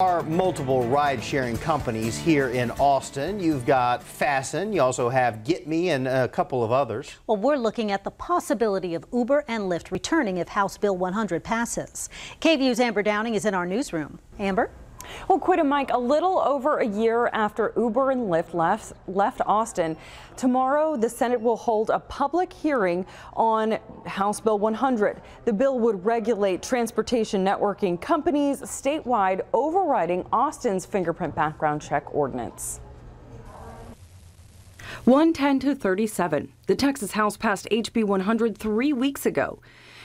There are multiple ride-sharing companies here in Austin. You've got Fasten, you also have Get Me, and a couple of others. Well, we're looking at the possibility of Uber and Lyft returning if House Bill 100 passes. KVUE's Amber Downing is in our newsroom. Amber? Well, Quinn and Mike, a little over a year after Uber and Lyft left Austin, tomorrow the Senate will hold a public hearing on House Bill 100. The bill would regulate transportation networking companies statewide, overriding Austin's fingerprint background check ordinance. 110 to 37. The Texas House passed HB 100 3 weeks ago.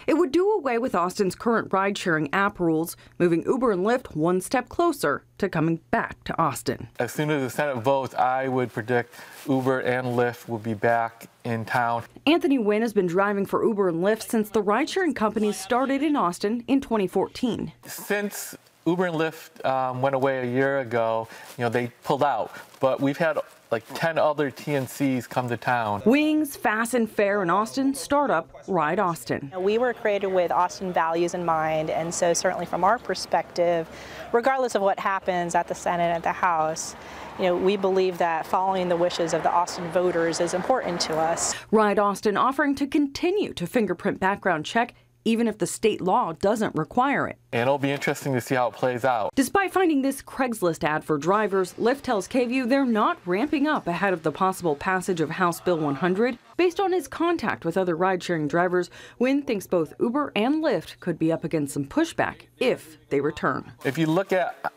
It would do away with Austin's current ride-sharing app rules, moving Uber and Lyft one step closer to coming back to Austin. As soon as the Senate votes, I would predict Uber and Lyft will be back in town. Anthony Wynn has been driving for Uber and Lyft since the ride-sharing companies started in Austin in 2014. Since Uber and Lyft went away a year ago, they pulled out, but we've had like 10 other TNCs come to town. Wings, Fasten, Fair, and Austin startup Ride Austin. We were created with Austin values in mind, and so certainly from our perspective, regardless of what happens at the Senate and the House, we believe that following the wishes of the Austin voters is important to us. Ride Austin offering to continue to fingerprint background check even if the state law doesn't require it. And it'll be interesting to see how it plays out. Despite finding this Craigslist ad for drivers, Lyft tells KVUE they're not ramping up ahead of the possible passage of House Bill 100. Based on his contact with other ride-sharing drivers, Wynn thinks both Uber and Lyft could be up against some pushback if they return. If you look at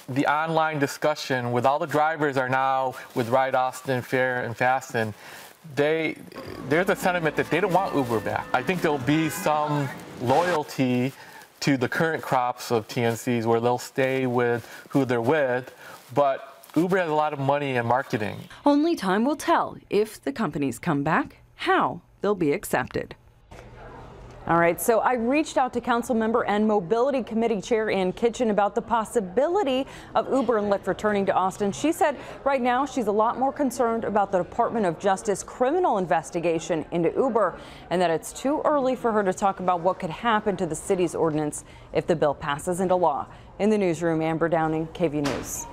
the online discussion, with all the drivers are now with Ride Austin, Fair, and Fasten, there's a sentiment that they don't want Uber back. I think there'll be some loyalty to the current crops of TNCs where they'll stay with who they're with, but Uber has a lot of money in marketing. Only time will tell if the companies come back, how they'll be accepted. All right, so I reached out to council member and mobility committee chair Ann Kitchen about the possibility of Uber and Lyft returning to Austin. She said right now she's a lot more concerned about the Department of Justice criminal investigation into Uber and that it's too early for her to talk about what could happen to the city's ordinance if the bill passes into law. In the newsroom, Amber Downing, KVUE News.